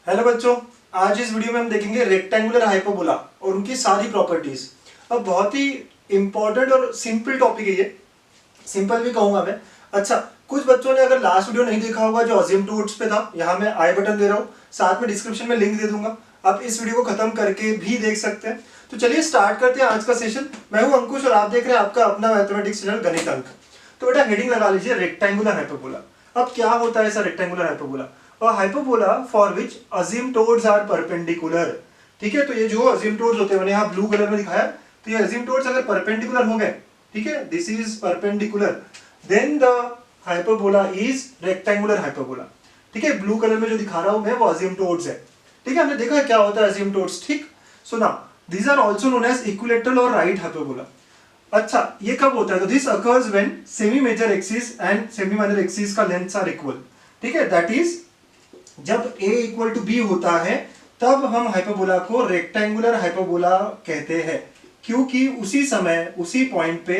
Hello बच्चों, आज इस वीडियो में हम देखेंगे रेक्टेंगुलर हाइपरबोला और उनकी सारी प्रॉपर्टीज। अब बहुत ही इंपॉर्टेंट और सिंपल टॉपिक है ये, सिंपल भी कहूंगा मैं। अच्छा, कुछ बच्चों ने अगर लास्ट वीडियो नहीं देखा होगा जो असिम्प्टोट्स पे था, यहाँ मैं आई बटन दे रहा हूँ, साथ में डिस्क्रिप्शन में लिंक दे दूंगा, आप इस वीडियो को खत्म करके भी देख सकते हैं। तो चलिए स्टार्ट करते हैं आज का सेशन। मैं हूँ अंकुश और आप देख रहे हैं आपका अपना मैथमेटिक्स चैनल गणित अंक। तो बेटा हेडिंग लगा लीजिए रेक्टेंगुलर हाइपरबोला। अब क्या होता है ऐसा रेक्टेंगुलर हाइपरबोला? और hyperbola for which asymptotes are perpendicular. ठीक है, तो ये जो असिम्प्टोट्स होते हैं, मैंने यहाँ ब्लू कलर में दिखाया, तो ये असिम्प्टोट्स अगर परपेंडिकुलर हो गए, ठीक है, this is perpendicular, then the hyperbola is rectangular hyperbola. ठीक है, ब्लू कलर में जो दिखा रहा हूं मैं वो असिम्प्टोट्स है। ठीक है, हमने देखा है क्या होता है असिम्प्टोट्स। ठीक, so now these are also known as equilateral और राइट हाइपरबोला। अच्छा, ये कब होता है? तो this occurs when semi major axis and semi minor axis का लेंथ्स आर इक्वल। ठीक है, दैट इज जब a इक्वल टू बी होता है तब हम हाइपरबोला को रेक्टेंगुलर हाइपरबोला कहते हैं, क्योंकि उसी समय उसी पॉइंट पे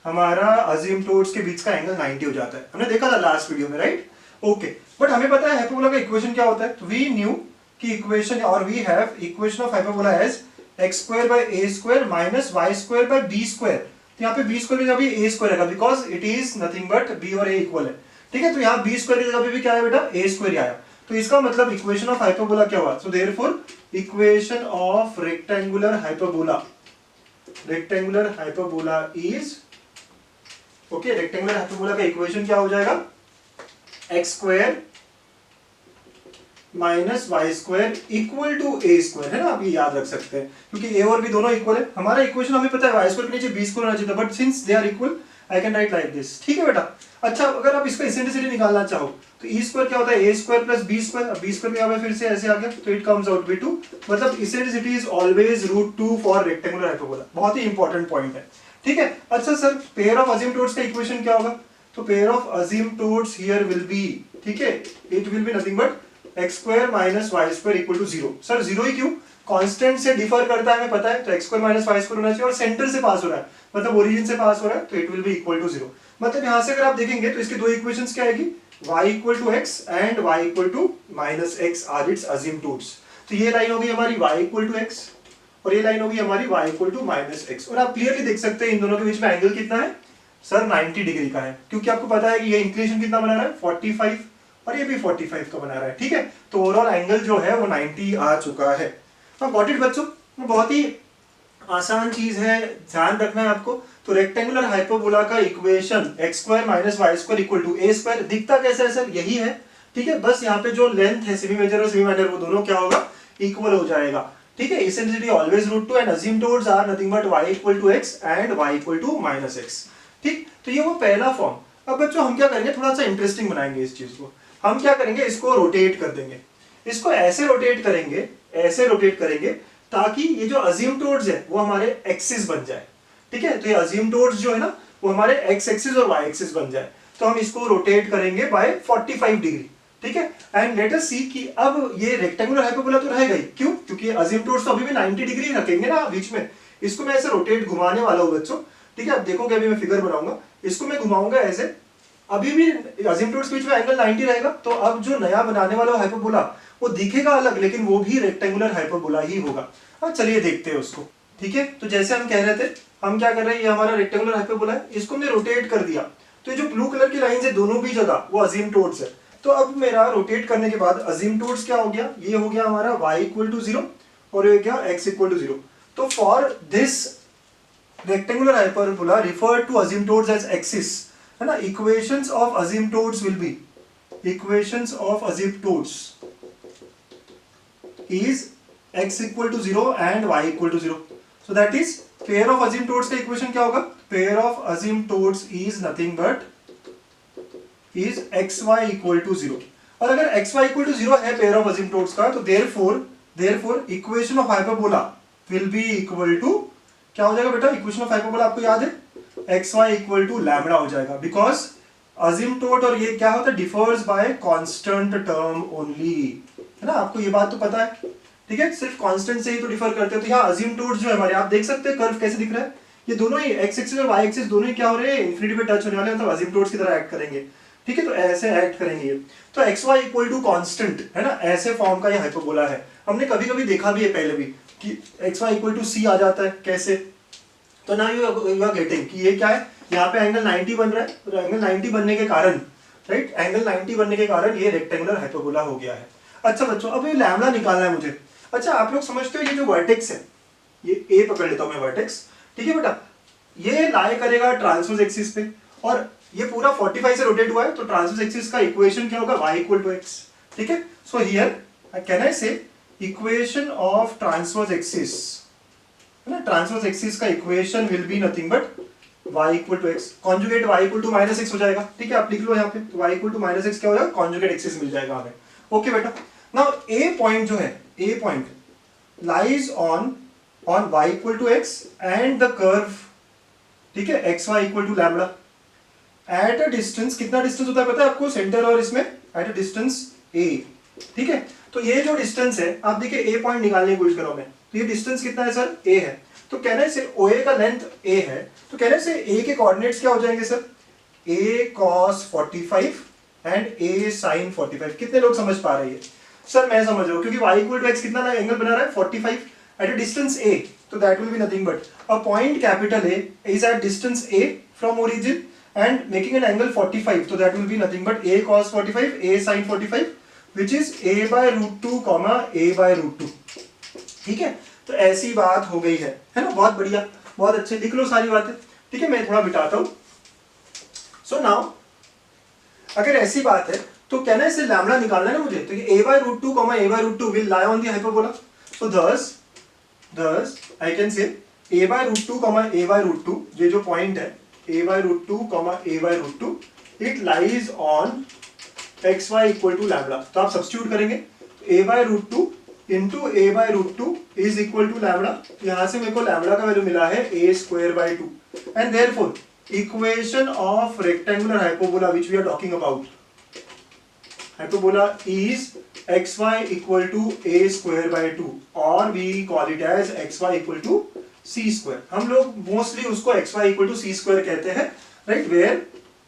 हमारा असिम्प्टोट्स के बीच का एंगल 90 हो जाता है। हमने देखा था लास्ट वीडियो में, राइट? ओके, बट हमें पता है हाइपरबोला का इक्वेशन क्या होता है। तो वी न्यू कि इक्वेशन और we have equation of hyperbola as x square by a square minus y square by b square. तो यहाँ पे b स्क्वायर की जगह भी a स्क्वायर रहेगा, because it is nothing but b और a इक्वल है। ठीक है, तो यहाँ b स्क्वायर की जगह पे भी क्या है बेटा? a स्क्वायर आया। तो इसका मतलब इक्वेशन ऑफ हाइपरबोला क्या हुआ? So therefore equation of rectangular hyperbola is okay, rectangular hyperbola का इक्वेशन क्या हो जाएगा? X square minus y square equal to a square, है ना? आप ये याद रख सकते हैं क्योंकि ए और बी दोनों इक्वल है। हमारा इक्वेशन हमें पता है वाई स्क्वायर के नीचे बी स्क्वायर होना चाहिए, but since they are equal I can write like this. ठीक है बेटा। अच्छा, अगर आप इसका इसेंट्रिसिटी निकालना चाहो तो ई स्क्वायर क्या होता है? A square plus B square. B square यहाँ पे फिर से ऐसे आ गया, तो इट कम्स आउट b2। मतलब eccentricity is always √2 for rectangular hyperbola. बहुत ही इंपॉर्टेंट पॉइंट है। ठीक है। अच्छा सर, पेयर ऑफ असिम्प्टोट्स का इक्वेशन क्या होगा? तो pair of asymptotes here will be, ठीक है, it will be nothing but x square minus y square equal to 0। Sir 0 ही क्यों? कांस्टेंट से डिफर करता है हमें पता है, तो x square minus y square होना चाहिए और सेंटर से पास हो रहा है, मतलब ओरिजिन से पास हो रहा है, तो it will be equal to 0। मतलब यहां से अगर आप देखेंगे तो इसके दो इक्वेशंस क्या आएगी? y equal to x and y equal to minus x are its asymptotes. तो ये लाइन होगी हमारी y इक्वल टू x और ये लाइन होगी हमारी y equal to minus x। और आप क्लियरली देख सकते हैं इन दोनों के बीच में एंगल कितना है सर? 90 डिग्री का है, क्योंकि आपको पता है कि ये इंक्लिनेशन कितना बना रहा है? 45 और ये भी 45 का बना रहा है। ठीक है, तो ओवरऑल एंगल जो है वो 90 आ चुका है। गॉट इट बच्चों? बहुत ही आसान चीज है, ध्यान रखना है आपको। तो रेक्टेंगुलर हाइपरबोला का equation x square minus y square equal to a square दिखता कैसे है सर? यही है। ठीक है, बस यहाँ पे जो लेंथ है सेमी मेजर और सेमी माइनर वो दोनों क्या होगा? इक्वल हो जाएगा। ठीक है, eccentricity always √2 and asymptotes are nothing but y equal to x and y equal to minus x। ठीक, तो ये वो पहला फॉर्म। अब बच्चों हम क्या करेंगे, थोड़ा सा इंटरेस्टिंग बनाएंगे इस चीज को। हम क्या करेंगे, इसको रोटेट कर देंगे। इसको ऐसे रोटेट करेंगे, ऐसे रोटेट करेंगे ताकि ये जो असिम्प्टोट्स है वो हमारे एक्सिस बन जाए। ठीक है, तो ये असिम्प्टोट्स जो है ना वो हमारे एक्स एक्सिस और वाई एक्सिस बन जाए। तो हम इसको रोटेट करेंगे बाय 45 डिग्री। ठीक है, एंड लेट अस सी कि अब ये रेक्टेंगुलर हाइपरबोला तो रहेगा ही, क्यों? क्योंकि असिम्प्टोट्स तो अभी भी 90 डिग्री रखेंगे ना बीच में। इसको मैं ऐसे रोटेट घुमाने वाला हूं बच्चों। ठीक है, अब देखोगे अभी मैं फिगर बनाऊंगा, इसको मैं घुमाऊंगा ऐसे, अभी भी असिम्प्टोट्स के बीच में एंगल 90 रहेगा। तो अब जो नया बनाने वाला हाइपरबोला वो दिखेगा अलग, लेकिन वो भी रेक्टेंगुलर हाइपरबोला ही होगा। हाँ, चलिए देखते हैं उसको। ठीक है, तो जैसे हम कह रहे थे, हम क्या कर रहे हैं, ये हमारा रेक्टेंगुलर हाइपरबोला है, इसको हमने रोटेट कर दिया। तो ये जो ब्लू कलर की लाइन है दोनों भी जगह वो असिम्प्टोट्स है। तो अब मेरा रोटेट करने के बाद असिम्प्टोट्स क्या हो गया? ये हो गया हमारा y इक्वल टू 0 और ये क्या? x equal to 0। तो for this rectangular hyperbola refer to asymptotes as axis, है ना? Equations of asymptotes will be, equations of asymptotes is x equal to 0 and y equal to 0। So that is pair of asymptotes का equation क्या होगा? Pair of asymptotes is nothing but is xy equal to 0। और अगर xy equal to 0 है pair of asymptotes का, तो therefore equation of hyperbola will be equal to क्या हो जाएगा बेटा? इक्वेशन ऑफ हाइपरबोला आपको याद है xy इक्वल टू लैम्बडा हो जाएगा, बिकॉज असिम्प्टोट और ये क्या होता है? Differs bye constant term only, है ना? आपको ये बात तो पता है। ठीक है, सिर्फ कांस्टेंट से ही तो डिफर करते हैं। तो यहाँ असिम्प्टोट जो है हमारे, आप देख सकते हैं कर्व कैसे दिख रहा है, ये दोनों ही एक्स एक्सिस और वाई एक्सिस दोनों ही क्या हो रहे हैं? इंफिनिटी पे टच होने वाले, मतलब असिम्प्टोट्स की तरह एक्ट करेंगे। ठीक है, तो ऐसे एक्ट करेंगे ये। तो x y equal to constant है ना, ऐसे फॉर्म का ये हाइपरबोला है। हमने कभी कभी देखा भी है पहले भी कि एक्स वाई इक्वल टू सी आ जाता है, कैसे? तो ना यू आर गेटिंग कि ये क्या है, यहाँ पे एंगल 90 बन रहा है, तो एंगल 90 बनने के कारण, राइट, एंगल 90 बनने के कारण ये रेक्टेंगुलर हाइपरबोला हो गया है। अच्छा बच्चों, अब ये लैम्बडा निकालना है मुझे। अच्छा, आप लोग समझते हो ये जो वर्टेक्स है, ये ए पकड़ लेता हूं मैं वर्टेक्स, ठीक है बेटा, ये लाई करेगा ट्रांसवर्स एक्सिस पे, और ये पूरा 45 से रोटेट हुआ है, तो ट्रांसवर्स एक्सिस का इक्वेशन क्या होगा, y इक्वल टू एक्स। ठीक है, सो हियर कैन आई से इक्वेशन ऑफ ट्रांसवर्स एक्सिस, है ना, ट्रांसवर्स एक्सिस का equation will be nothing but y equal to x, conjugate y equal to minus x हो जाएगा। ठीक है, आप लिख लो यहाँ पे, तो y equal to minus x क्या हो जाएगा, कॉन्जुगेट एक्सिस मिल जाएगा हमें। ओके बेटा, नाउ ए पॉइंट जो है, a point lies on y equal to x and the curve, ठीक है, x y equal to lambda at a distance, कितना डिस्टेंस होता है पता है आपको, सेंटर और इसमें, एट अ डिस्टेंस a। ठीक है, तो ये जो डिस्टेंस है, आप देखिए ए पॉइंट निकालने की कोशिश करो मैं, तो ये डिस्टेंस कितना है सर, a है, तो कहने से OA का लेंथ a है, तो कहने से a के कोऑर्डिनेट्स क्या हो जाएंगे sir, a cos 45 and a sin 45। कितने लोग समझ पा रहे हैं सर? मैं समझ रहा हूँ, क्योंकि y इक्वल टू एक्स कितना एंगल बना रहा है 45 एट अ डिस्टेंस a, तो that will be nothing but a point capital A is at distance a from origin and making an angle 45, so that will be nothing but a cos 45, a sin 45, which is a by root 2 comma a by root 2। ठीक है, तो ऐसी बात हो गई है ना, बहुत बढ़िया, बहुत अच्छे, लिख लो सारी बातें। ठीक है, मैं थोड़ा बिटाता हूं। सो नाउ अगर ऐसी बात है तो कहना है इसे लैम्बडा निकालना है ना मुझे, तो ये a by root 2 comma a by root 2 will lie on the hyperbola, so thus I can say a by root 2 comma a by root 2, ये जो पॉइंट है a by root 2 comma a by root 2, it lies on x y equal to lambda। तो आप substitute करेंगे, a by root 2 into a by root 2 is equal to lambda, यहाँ से मेरे को lambda का वैल्यू मिला है a square by 2, and therefore equation of rectangular hyperbola which we are talking about, hyperbola is xy equal to a square by 2 or we call it as xy equal to c square। हम लोग mostly उसको xy equal to c square कहते हैं, right,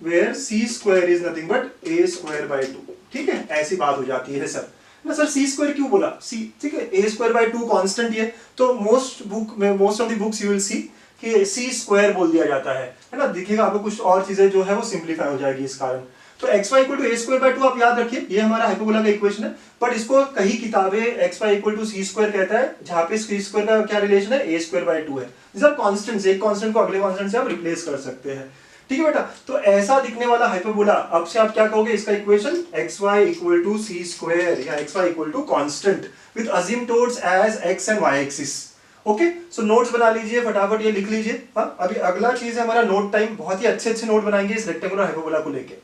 where c square is nothing but a square by 2। ठीक है, ऐसी बात हो जाती है सर ना। सर c square क्यों बोला, c, ठीक है, a square by 2 कांस्टेंट है, तो most of the books you will see कि c स्क्वायर बोल दिया जाता है ना, दिखेगा आपको कुछ और चीजें जो है वो सिंप्लीफाई हो जाएगी इस कारण। तो x y equal to a square by 2 आप याद रखिए, ये हमारा हाइपरबोला का इक्वेशन है, बट इसको कई किताबें x y equal to c square कहता है, जहां पे सी स्क्वायर का क्या रिलेशन है, ए स्क्वायर बाय 2 है। दीस आर कांस्टेंट्स, एक कांस्टेंट को अगले कांस्टेंट से आप रिप्लेस कर सकते हैं। ठीक है बेटा, तो ऐसा दिखने वाला हाइपरबोला, अब से आप क्या कहोगे इसका equation, x y equal to c square या x y equal to constant with asymptotes as x and y axis. Okay, so notes बना लीजिए फटाफट, ये लिख लीजिए। हाँ, अभी अगला चीज है हमारा नोट टाइम, बहुत ही अच्छे अच्छे नोट बनाएंगे इस रेक्टेंगुलर हाइपरबोला को लेके।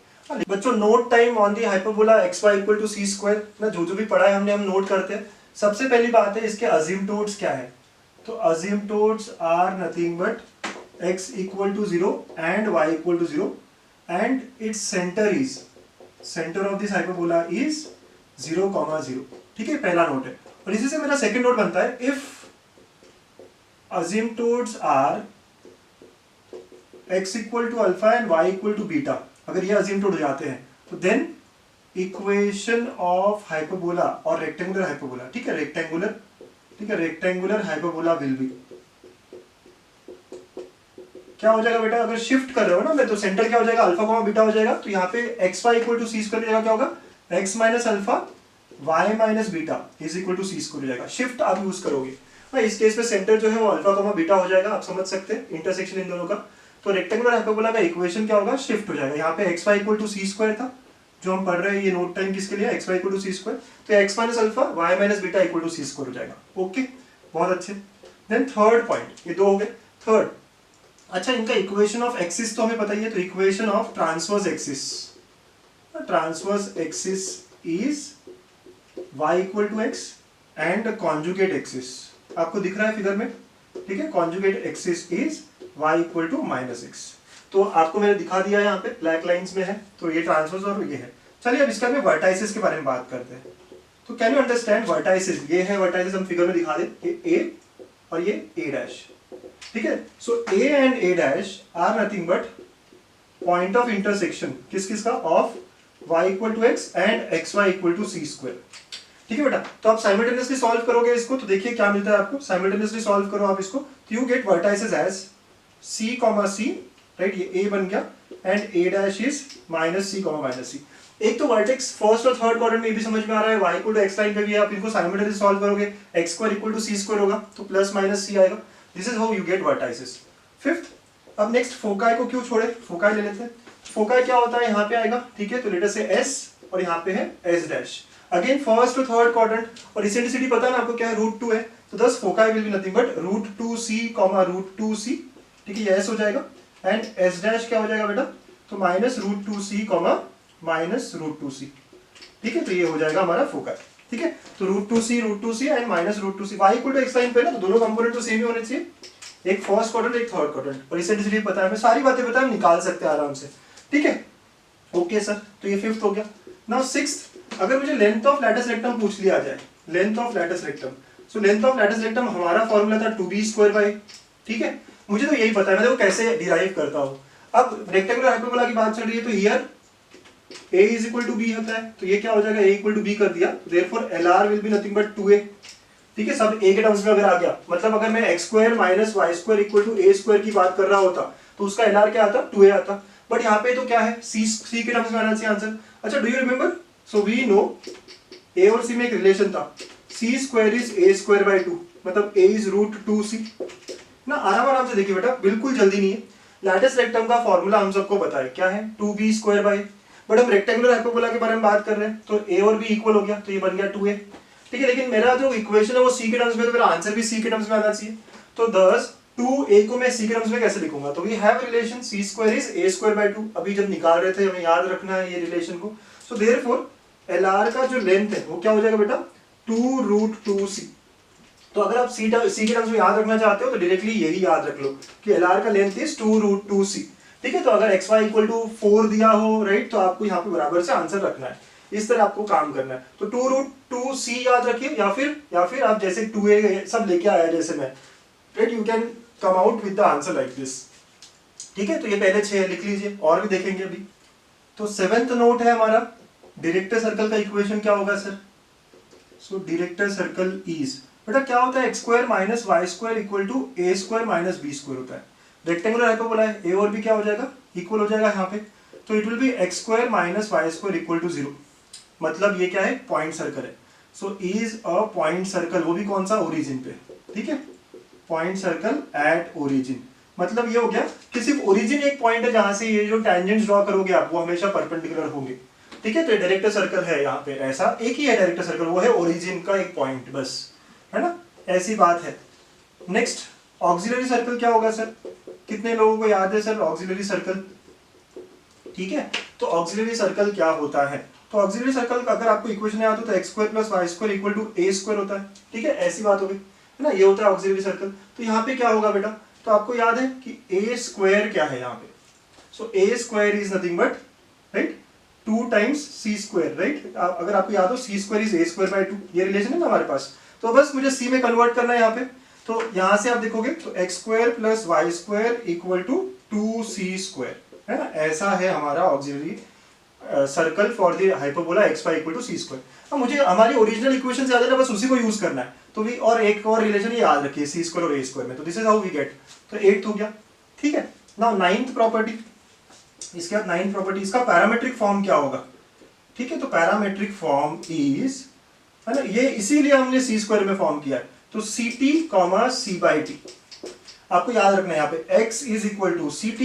बच्चों note time on the hyperbola x y equal to c square ना, जो भी पढ़ा है हमने, हम नोट करते हैं। सबसे पहली बात है इसके असिम्प्टोट्स क्या है, तो asymptotes are nothing but x equal to 0 and y equal to 0 and its centre of this hyperbola is 0,0। ठीक है, पहला नोट है। और इसी से मेरा सेकंड नोट बनता है, if asymptotes are x equal to alpha and y equal to beta, अगर ये asymptote हो जाते हैं तो देन इक्वेशन ऑफ हाइपरबोला और रेक्टेंगुलर हाइपरबोला, ठीक है, रेक्टेंगुलर हाइपरबोला विल बी क्या हो जाएगा बेटा, अगर शिफ्ट कर रहे हो ना मैं, तो सेंटर क्या हो जाएगा, अल्फा कॉमा बीटा हो जाएगा, तो यहाँ पे x y equal to c square की जगह क्या होगा, x minus alpha y minus beta is equal to c square हो जाएगा। शिफ्ट आप यूज करोगे, इस केस में सेंटर जो है वो अल्फा कॉमा बीटा हो जाएगा, आप समझ सकते हैं इंटरसेक्शन इन दोनों का। तो रेक्टेंगुलर हाइपरबोला का इक्वेशन क्या होगा, शिफ्ट हो जाएगा। यहाँ पे x y equal to c square था, जो हम पढ़ रहे हैं, ये नोट टाइम किसके लिए, x y equal to c square, तो x minus alpha y minus beta equal to c square हो जाएगा। ओके, बहुत अच्छे। देन थर्ड पॉइंट, ये दो हो गए। थर्ड, अच्छा इनका इक्वेशन ऑफ एक्सिस तो हमें पता ही है, तो equation of transverse axis is y equal to x and conjugate axis, आपको दिख रहा है फिगर में, ठीक है, conjugate axis is y equal to minus x. तो आपको मैंने दिखा दिया यहाँ पे ब्लैक लाइंस में है, तो ये ट्रांसवर्स और ये है। चलिए अब इसका में वर्टाइसिस के बारे में बात करते हैं। तो कैन यू अंडरस्टैंड वर्टाइसिस, ये है वर्टाइसिस, हम फिगर में दिखा दे, ये a और ये a डैश, ठीक है। So a and a dash are nothing but point of intersection किस किस का, of y equal to x and x y equal to c square. ठीक है बेटा, तो आप साइमल्टेनियसली सॉल्व करोगे इसको तो देखिए क्या मिलता है आपको, साइमल्टेनियसली सॉल्व करो आप इसको तो you get vertices as c comma c, right, ये a बन गया and a dash is minus c comma minus c। एक तो वर्टेक्स फर्स्ट और थर्ड क्वाड्रेंट में भी समझ में आ रहा है, y equal to x line पे भी है, आप इनको साइमल्टेनियसली सॉल्व करोगे x square equal to c square होगा तो प्लस माइनस c आएगा। This is how you get vertices. Fifth, अब नेक्स्ट फोकाई को क्यों छोड़े, फोकाई ले लेते हैं। फोकाई क्या होता है, यहाँ पे आएगा, ठीक है, तो लेटर से s और यहाँ पे है s dash, again first to third quadrant, और इसेंट्रिसिटी पता है ना आपको क्या है, √2 है, तो दस foci will be nothing but √2c comma √2c, ठीक है, ये s हो जाएगा एंड s डैश क्या हो जाएगा बेटा, तो minus √2c comma minus √2c, ठीक है, तो ये हो जाएगा हमारा फोकाई। ठीक है, तो √2c and minus √2c, y equal to x line पे ना, तो दोनों कंपोनेंट तो सेम ही होने चाहिए, एक फर्स्ट क्वाड्रेंट एक थर्ड क्वाड्रेंट, और इसेंट्रिसिटी पता है हमें, सारी बातें पता है, हम निकाल सकते हैं आराम से। ठीक है, ओके सर, तो ये फिफ्थ हो गया। नाउ सिक्स्थ, अगर मुझे लेंथ ऑफ लैटिस रेक्टम पूछ लिया जाए, length of lattice rectum, so length of lattice rectum हमारा फॉर्मूला था 2b², ठीक है, मुझे तो यही पता है, मैं देखो कैसे डिराइव करता हूँ। अब रेक्टेंगुलर हाइपरबोला की बात चल रही है, तो here a is equal to b होता है, तो ये क्या हो जाएगा, a इक्वल टू b कर दिया, therefore LR will be nothing but 2a। ठीक है, सब a के टर्म्स में अगर आ गया, मतलब अगर मैं x square minus y square equal to a square की बात कर रहा होता तो उसका LR क्या आता, 2a आता, बट यहाँ पे तो क्या है, c के टर्म्स में आना चाहिए आंसर। अच्छा, do you remember, so we know a और c में एक रिलेशन था, c square is a square by 2, मतलब a इज √2c ना। आराम से देखिए बेटा, बिल्कुल जल्दी नहीं है। लैटिस रेक्टम का फॉर्मूला हम सबको पता है क्या है, 2b², बट हम रेक्टेंगुलर हाइपरबोला के बारे में बात कर रहे हैं, तो a और b इक्वल हो गया, तो ये बन गया 2a। ठीक है, लेकिन मेरा जो इक्वेशन है वो c के टर्म्स में, तो मेरा आंसर भी c के टर्म्स में आना चाहिए, तो दस 2a को मैं c के टर्म्स में कैसे लिखूंगा, तो we have relation c square is a square by 2, अभी जब निकाल रहे थे हमें याद रखना है ये रिलेशन को। सो देयरफॉर LR का जो लेंथ है वो क्या हो जाएगा बेटा, 2√2c। तो अगर आप c के टर्म्स में याद रखना चाहते हो तो डायरेक्टली यही याद रख लो कि LR का लेंथ इज 2√2c। ठीक है, तो अगर xy इक्वल टू 4 दिया हो, राइट, तो आपको यहाँ पे बराबर से आंसर रखना है, इस तरह आपको काम करना है। तो 2√2c याद रखिए, या फिर आप जैसे 2a सब लेके आया जैसे मैं, right, you can come out with the answer like this. ठीक है, तो ये पहले 6 लिख लीजिए, और भी देखेंगे अभी। तो 7th नोट है हमारा, डायरेक्टर सर्कल का इक्वेशन क्या होगा sir, so director circle is, बेटा क्या होता है, x square minus y square equal to a square minus b square होता है। रेक्टेंगुलर हाइपरबोला है, a और b क्या हो जाएगा, इक्वल हो जाएगा यहाँ पे, तो it will be x square minus y square equal to 0, मतलब ये क्या है, पॉइंट सर्कल है। So is a point circle, वो भी कौन सा, ओरिजिन पे। ठीक है, पॉइंट सर्कल एट ओरिजिन, मतलब ये हो गया कि सिर्फ ओरिजिन एक पॉइंट है जहां से ये जो टेंजेंट्स ड्रॉ करोगे आप वो हमेशा परपेंडिकुलर होंगे। ठीक है, तो डायरेक्टर सर्कल है यहाँ पे, ऐसा एक ही है डायरेक्टर सर्कल, वो है ओरिजिन का एक पॉइंट बस, है ना, ऐसी बात है। नेक्स्ट, ऑक्सिलरी सर्कल क्या होगा सर, कितने लोगों को याद है सर ऑक्सिलरी सर्कल। ठीक है, तो ऑक्सिलरी सर्कल क्या होता है, तो ऑक्सिलरी सर्कल का अगर आपको इक्वेशन याद हो तो x square plus y square equal to a square होता है। ठीक है, ऐसी बात हो गई है ना, ये होता है ऑक्सिलरी सर्कल। तो यहाँ पे क्या होगा बेटा, तो आपको याद है कि a स्क्वायर क्या है यहाँ पे, सो a square is nothing but, right, 2 times c square, right, अगर आपको याद हो c square is a square by 2, ये रिलेशन है ना हमारे पास, तो बस मुझे c में कन्वर्ट करना है यहाँ पे। तो यहाँ से आप देखोगे तो x square plus y square equal to 2c square, है ना, ऐसा है हमारा auxiliary circle for the hyperbola x y equal to c square. अब मुझे हमारी ओरिजिनल इक्वेशन से याद है ना, बस उसी को यूज करना है, तो भी और एक और रिलेशन याद रखिए c स्क्वायर और a स्क्वायर में, तो this is how we get, तो 8th हो गया। ठीक है, नाउ 9th प्रॉपर्टी, इसके बाद 9th प्रॉपर्टी, इसका पैरामेट्रिक फॉर्म क्या होगा। ठीक है, तो पैरामेट्रिक फॉर्म इज, है ना, ये इसीलिए हमने c स्क्वायर में फॉर्म किया है, तो ct comma c by t, आपको याद रखना है यहाँ पे x is equal to ct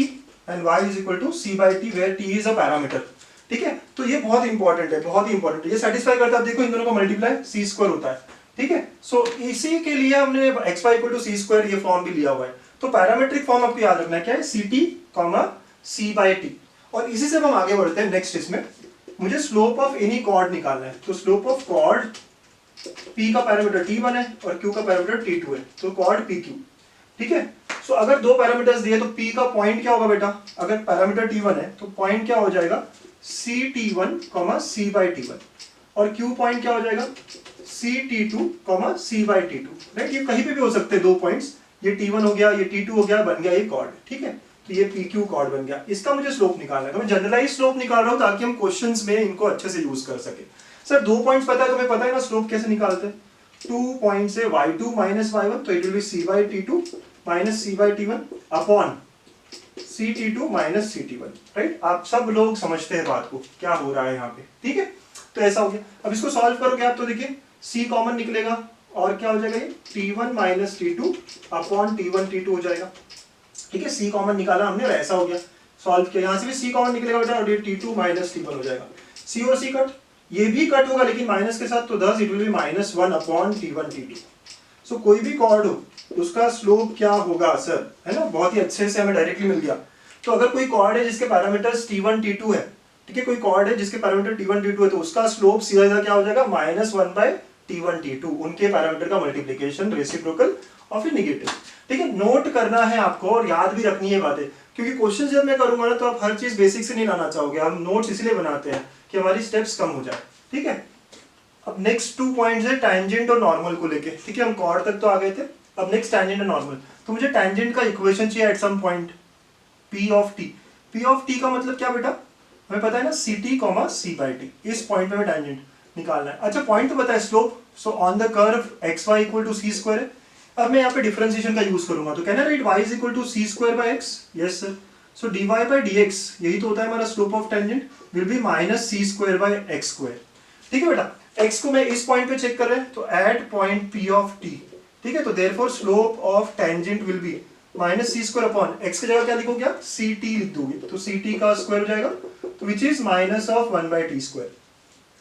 and y is equal to c by t where t is a parameter. ठीक है, तो ये बहुत इंपॉर्टेंट है, बहुत ही इंपॉर्टेंट है, ये सेटिस्फाई करता है, देखो इन दोनों का मल्टीप्लाई c स्क्वायर होता है। ठीक है, सो इसी के लिए हमने x y equal to c square ये फॉर्म भी लिया हुआ है। तो पैरामेट्रिक फॉर्म आपको याद रखना है क्या है, ct comma c by T, और इसी से हम आगे बढ़ते हैं नेक्स्ट। इसमें मुझे स्लोप ऑफ एनी कॉर्ड निकालना है, तो स्लोप ऑफ कॉर्ड P का पैरामीटर T1 है और Q का पैरामीटर T2 है, तो कॉर्ड PQ। ठीक है, सो अगर दो पैरामीटर्स दिए तो P का पॉइंट क्या होगा बेटा, अगर पैरामीटर T1 है तो पॉइंट क्या हो जाएगा, CT1, C बाई T1, और Q पॉइंट क्या हो जाएगा, CT2, C by T2, right, ये कहीं पे भी हो सकते हैं दो पॉइंट्स, ये T1 हो गया, ये T2 हो गया, बन गया ये कॉर्ड। ठीक है, तो ये पी क्यू कॉर्ड बन गया। इसका मुझे स्लोप निकालना है, तो मैं जनरलाइज स्लोप निकाल रहा हूँ ताकि हम क्वेश्चंस में इनको अच्छे से यूज कर सके। सर 2 पॉइंट्स पता है, तुम्हें पता है ना स्लोप कैसे निकालते हैं? 2 पॉइंट से y2 माइनस y1, तो it will B c/t2 minus c/t1 upon ct2 minus ct1, right? आप सब लोग समझते हैं बात को, क्या हो रहा है यहाँ पे, ठीक है? तो ऐसा हो गया। अब इसको सॉल्व करोगे आप तो देखिए c कॉमन निकलेगा और क्या हो जाएगा ये t1 minus t2 upon t1 t2 हो जाएगा, ठीक है? c कॉमन निकाला हमने, ऐसा हो गया। सॉल्व किया, यहाँ से भी c कॉमन निकलेगा बेटा और ये t2 माइनस t1 हो जाएगा। c और c कट, ये भी कट होगा लेकिन माइनस के साथ, तो thus it will be -1 upon t1 t2। सो कोई भी कॉर्ड हो उसका स्लोप क्या होगा सर, है ना? बहुत ही अच्छे से हमें डायरेक्टली मिल गया। तो अगर कोई कॉर्ड है जिसके पैरामीटर्स t1 t2 है, ठीक है, कोई कॉर्ड है जिसके पैरामीटर t1 t2 है, तो उसका स्लोप सीधा क्या हो जाएगा -1 t1 t2, उनके पैरामीटर का मल्टीप्लिकेशन, रेसिप्रोकल और फिर निगेटिव, ठीक है? नोट करना है आपको और याद भी रखनी है बातें, क्योंकि क्वेश्चन जब मैं करूंगा ना तो आप हर चीज बेसिक से नहीं लाना चाहोगे। हम नोट्स इसलिए बनाते हैं कि हमारी स्टेप्स कम हो जाए, ठीक है? अब नेक्स्ट 2 पॉइंट्स है टैंजेंट और नॉर्मल को लेके, ठीक है? हम कॉर्ड तक तो आ गए थे, अब नेक्स्ट टैंजेंट और नॉर्मल। तो मुझे टैंजेंट का इक्वेशन चाहिए at some point p of t। p of t का मतलब क्या बेटा, हमें पता है ना ct, c/t, इस पॉइंट पे हमें टैंजेंट निकालना है। अच्छा पॉइंट तो पता है slope, so on the curve xy equal to c square है। अब मैं यहाँ पे डिफरेंशिएशन का यूज करूंगा, तो कहना write y is equal to c square by x, yes sir. So dy by dx, यही तो होता है हमारा slope of tangent, will be minus c square by x square, ठीक है बेटा? x को मैं इस पॉइंट पे चेक कर रहे हैं, तो at point p of t, ठीक है? तो therefore slope of tangent will be minus c square upon x की जगह क्या लिखोगे आप, ct लिख दोगे, तो ct का स्क्वायर हो जाएगा, तो which is minus of 1/t square.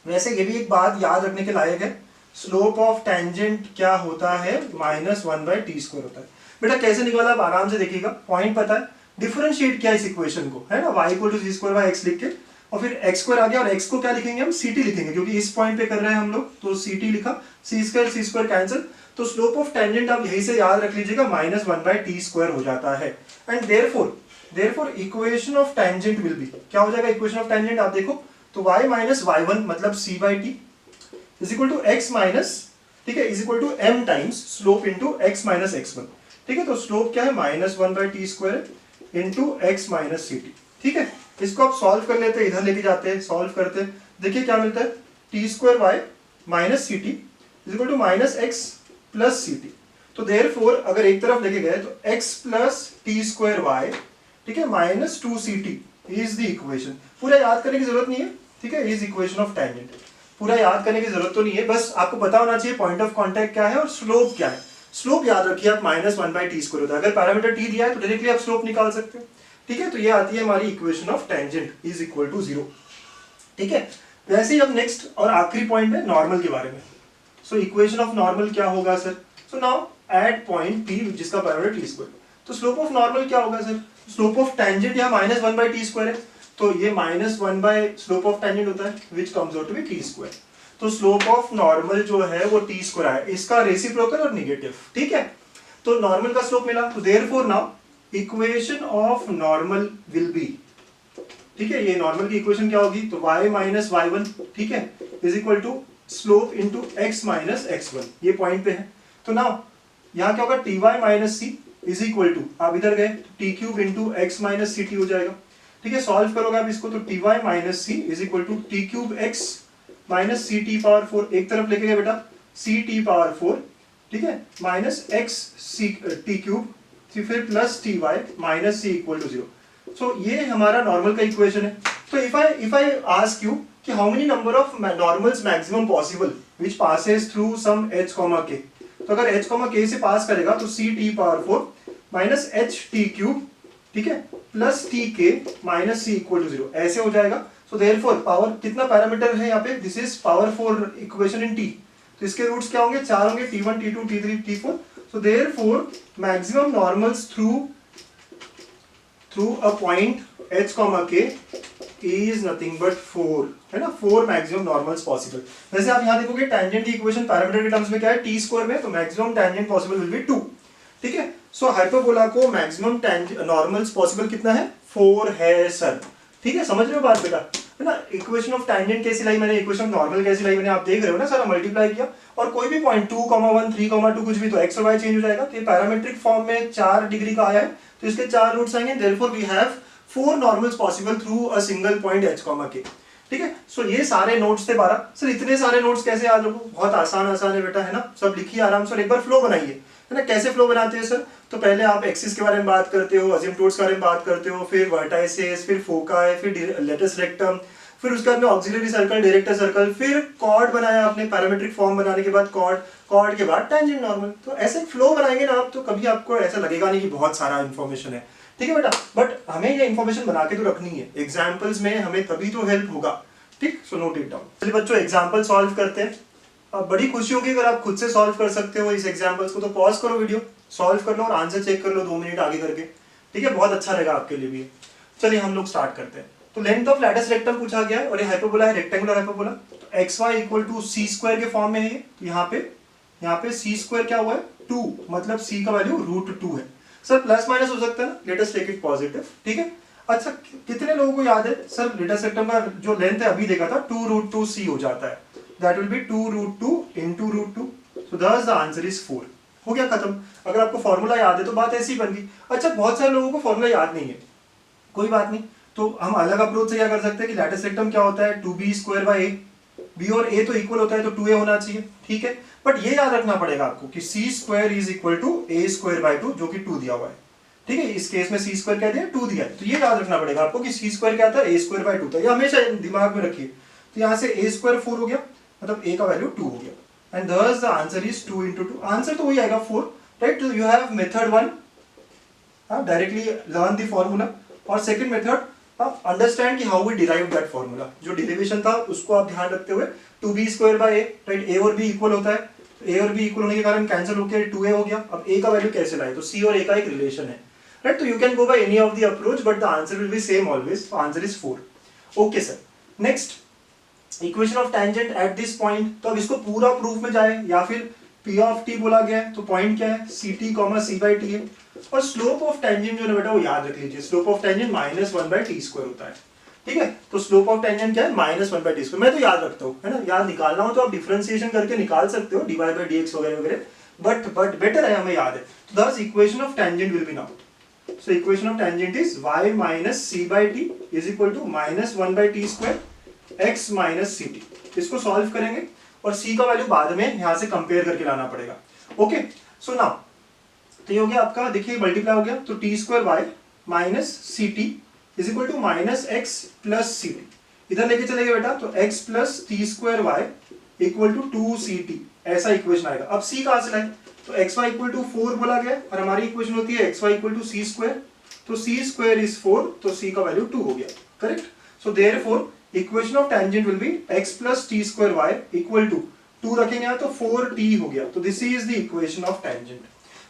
वैसे ये भी एक बात याद रखने के लायक है, स्लोप ऑफ टैंजेंट क्या होता है, -1/t स्क्वायर होता है। बेटा कैसे निकाला आप आराम से देखिएगा, पॉइंट पता है, डिफरेंशिएट किया इस इक्वेशन को, है ना? y equal to c square by x लिख के, और फिर x स्क्वायर आ गया और x को क्या लिखेंगे हम, ct लिखेंगे, क्योंकि इस पॉइंट पे कर रहे हैं हम लोग, तो ct लिखा, c स्क्वायर कैंसिल, तो स्लोप ऑफ टैंजेंट आप यही से याद रख लीजिएगा, -1/t स्क्वायर हो जाता है। And therefore equation of tangent will B, क्या हो जाएगा इक्वेशन ऑफ टैंजेंट, आप देखो, तो y माइनस y1 मतलब c/t is equal to x minus, ठीक है, is equal to m times slope into x minus x1, ठीक है? तो स्लोप क्या है, -1/t square into x minus ct, ठीक है? इसको आप सॉल्व कर लेते हैं, इधर लेके जाते हैं, सॉल्व करते हैं, देखिए क्या मिलता है, t square y minus ct is equal to minus x plus ct। तो देयरफॉर अगर एक तरफ लेके गए तो x plus t square y, ठीक है, minus 2ct is the equation. पूरा याद करने की जरूरत नहीं है, ठीक है? इज इक्वेशन ऑफ टैंजेंट, पूरा याद करने की जरूरत तो नहीं है, बस आपको पता होना चाहिए पॉइंट ऑफ कांटेक्ट क्या है और स्लोप क्या है। स्लोप याद रखिए आप -1/t स्क्वायर होता है, अगर पैरामीटर t दिया है तो डायरेक्टली आप स्लोप निकाल सकते हो, ठीक है? तो ये आती है हमारी equation of tangent is equal to 0, ठीक है? वैसे ही अब नेक्स्ट और आखिरी पॉइंट है नॉर्मल के बारे में। सो इक्वेशन ऑफ नॉर्मल क्या होगा sir, so now at point p जिसका पैरामीटर t स्क्वायर, तो स्लोप ऑफ नॉर्मल क्या होगा सर, स्लोप ऑफ टैंजेंट यहाँ -1/t स्क्वायर है, तो ये -1 बाय स्लोप ऑफ टैंजेंट होता है which comes out to be t square. तो स्लोप ऑफ नॉर्मल जो है वो t स्क्वायर है, इसका रेसिप्रोकल और नेगेटिव, ठीक है? तो नॉर्मल का स्लोप मिला, तो therefore now equation of normal will be, ठीक है? ये नॉर्मल की इक्वेशन क्या होगी, तो y माइनस y1, ठीक है, is equal to slope into x minus x1, ये पॉइंट पे है। तो नाउ यहाँ क्या होगा, ty minus c is equal to, आप इधर गए t cube into x minus ct हो जाएगा, ठीक है? सॉल्व करोगे आप इसको, तो ty minus c is equal to t cube x minus ct power 4, एक तरफ लेके गए बेटा ct पावर 4, ठीक है, माइनस x t क्यूब, फिर plus ty minus c equal to 0। So ये हमारा नॉर्मल का इक्वेशन है। तो इफ आई आस्क यू कि how many number of normals maximum possible which passes through some h, k, तो अगर h, k से पास करेगा तो ct power 4 minus h t cube, ठीक है, plus tk minus c equal to 0, ऐसे हो जाएगा। सो देयरफॉर पावर कितना पैरामीटर है यहाँ पे, this is power 4 equation in t, तो इसके रूट्स क्या होंगे, 4 होंगे, t1 t2 t3 t4। So therefore maximum normals through a point h, k is nothing but 4, है ना? 4 मैक्सिमम नॉर्मल्स पॉसिबल। वैसे आप यहाँ देखोगे टैंजेंट की इक्वेशन पैरामीटर के टर्म्स में क्या है, t स्क्वायर में, तो maximum tangent possible will be 2, ठीक है? सो हाइपरबोला को मैक्सिमम नॉर्मल्स पॉसिबल कितना है, 4 है सर, ठीक है? समझ रहे हो बात बेटा? है ना। इक्वेशन ऑफ टैंजेंट कैसी लाई मैंने, इक्वेशन ऑफ नॉर्मल कैसी लाई मैंने, आप देख रहे हो ना, सारा मल्टीप्लाई किया और कोई भी पॉइंट 2,1 3,2 कुछ भी तो एक्स और वाई चेंज हो जाएगा। तो ये पैरामेट्रिक फॉर्म में 4 डिग्री का आया है तो इसके 4 रूट्स आएंगे। Therefore we have 4 normals possible through a single point H comma K. ठीक है, सो ये सारे नोट्स थे 12। सर इतने सारे नोट्स कैसे याद रखो, बहुत आसान आसान है बेटा, है ना। सब लिखिए आराम से और एक बार फ्लो बनाइए, है ना। कैसे फ्लो बनाते हैं सर, तो पहले आप एक्सिस के बारे में बात करते हो, असिम्प्टोट्स के बारे में बात करते हो, फिर वर्टाइसेस, फिर फोकाई, फिर लेटस रेक्टम, फिर उसके बाद में ऑक्सिलरी सर्कल, डायरेक्टर सर्कल, फिर कॉर्ड बनाया आपने, पैरामेट्रिक फॉर्म बनाने के बाद कॉर्ड, कॉर्ड के बाद टैंजेंट नॉर्मल। तो ऐसे फ्लो बनाएंगे ना आप तो कभी आपको ऐसा लगेगा नहीं कि बहुत सारा इन्फॉर्मेशन है। ठीक है बेटा, बट हमें ये इन्फॉर्मेशन बना के तो रखनी है, एग्जाम्पल्स में हमें तभी तो हेल्प होगा। ठीक, सो नोट इट डाउन। चलिए बच्चों एग्जाम्पल सॉल्व करते हैं। अब बड़ी खुशी होगी अगर आप खुद से सॉल्व कर सकते हो इस एग्जाम्पल्स को, तो पॉज करो वीडियो, सॉल्व कर लो और आंसर चेक कर लो 2 मिनट आगे करके। ठीक है, बहुत अच्छा रहेगा आपके लिए भी। चलिए हम लोग स्टार्ट करते हैं। तो लेंथ ऑफ लैटिस रेक्टम पूछा गया है और ये हाइपरबोला है, रेक्टेंगुलर हाइपरबोला। तो x y equal to c square के फॉर्म में है ये। तो यहाँ पे सी स्क्वायर क्या हुआ है 2, मतलब सी का वैल्यू √2 है। सर प्लस माइनस हो सकता है ना, let us take it positive. ठीक है, अच्छा कितने लोगों को याद है सर लेटस रेक्टम का जो लेंथ है अभी देखा था 2√2c हो जाता है, that will B 2√2 into √2, so thus the answer is 4। हो गया खत्म। अगर आपको फॉर्मूला याद है तो बात ऐसी बन गई। अच्छा बहुत सारे लोगों को फॉर्मूला याद नहीं है, कोई बात नहीं, तो हम अलग अप्रोच से क्या कर सकते हैं कि लैटिस रेक्टम क्या होता है 2b² b और a तो इक्वल होता है तो 2a होना चाहिए। ठीक है, बट ये याद रखना पड़ेगा आपको कि c² is equal to a²/2 जो कि 2 दिया हुआ है। ठीक है, इस केस में c² क्या दिया 2 दिया है, तो ये याद रखना पड़ेगा आपको कि c² क्या था a²/2 था, ये हमेशा दिमाग में रखिए। तो यहाँ से a² 4 हो गया, मतलब a का वैल्यू 2 हो गया, and thus the answer is 2 into 2, answer तो वही आएगा 4, राइट। तो you have method 1, directly learn the formula, और सेकंड मेथड अंडरस्टैंड कि how we derive that formula, जो डेरिवेशन था उसको आप ध्यान रखते हुए 2b² by a, right. a और b इक्वल होता है, तो a और b इक्वल होने के कारण कैंसिल होकर 2a हो गया। अब a का वैल्यू कैसे लाए, तो c और a का एक रिलेशन है, राइट। तो you can go by any of the approach but the answer will be same always, answer is 4। Okay sir, next equation of tangent at this point. तो अब इसको पूरा प्रूफ में जाए या फिर p ऑफ t बोला गया है, तो पॉइंट क्या है ct, c/t है, और स्लोप ऑफ टैंजेंट जो है बेटा वो याद रख लीजिए, स्लोप ऑफ टैंजेंट -1/t² होता है। ठीक है, तो स्लोप ऑफ टैंजेंट क्या है -1/t², मैं तो याद रखता हूँ, है ना। याद निकालना हो तो आप डिफरेंशिएशन करके निकाल सकते हो dy/dx वगैरह वगैरह, बट बेटर है हमें याद है। तो thus equation of tangent will be now, so equation of tangent is y - c/t is equal to -1/t² x - ct। इसको सॉल्व करेंगे और c का वैल्यू बाद में यहां से कंपेयर करके लाना पड़ेगा। ओके, सो नाउ तो ये हो गया आपका, देखिए मल्टीप्लाई हो गया, तो t² y - ct is equal to -x + ct, इधर लेके चलेंगे बेटा, तो x + t² y equal to 2ct, ऐसा इक्वेशन आएगा। अब c कहां से लाए, तो xy इक्वल टू 4 बोला गया और हमारी इक्वेशन होती है xy इक्वल टू c², तो c² इज 4, तो c का वैल्यू 2 हो गया, correct. So therefore equation of tangent will be x + t² y equal to 2 रखेंगे यहाँ तो 4t हो गया, तो this is the equation of tangent.